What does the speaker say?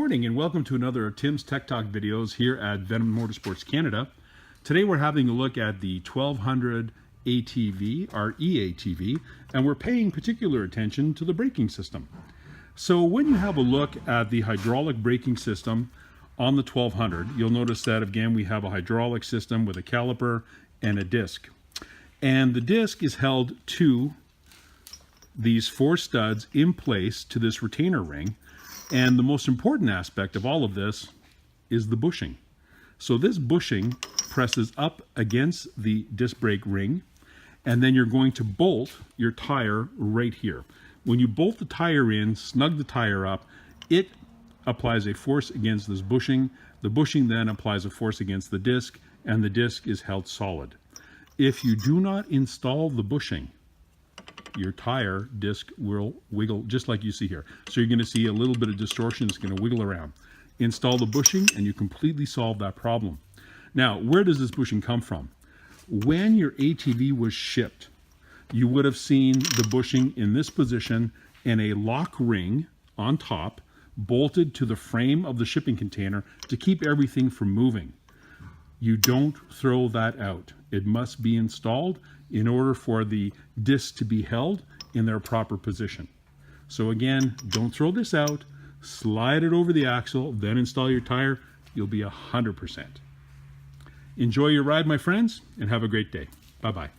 morning and welcome to another of Tim's Tech Talk videos here at Venom Motorsports Canada. Today we're having a look at the 1200 ATV, our E-ATV, and we're paying particular attention to the braking system. So when you have a look at the hydraulic braking system on the 1200, you'll notice that again we have a hydraulic system with a caliper and a disc. And the disc is held to these four studs in place to this retainer ring. And the most important aspect of all of this is the bushing. So this bushing presses up against the disc brake ring, and then you're going to bolt your tire right here. When you bolt the tire in, snug the tire up, it applies a force against this bushing. The bushing then applies a force against the disc, and the disc is held solid. If you do not install the bushing, your tire disc will wiggle just like you see here. So you're going to see a little bit of distortion. It's going to wiggle around. Install the bushing and you completely solve that problem. Now, where does this bushing come from? When your ATV was shipped, you would have seen the bushing in this position and a lock ring on top bolted to the frame of the shipping container to keep everything from moving. You don't throw that out. It must be installed in order for the discs to be held in their proper position. So again, don't throw this out, slide it over the axle, then install your tire. You'll be 100%. Enjoy your ride, my friends, and have a great day. Bye-bye.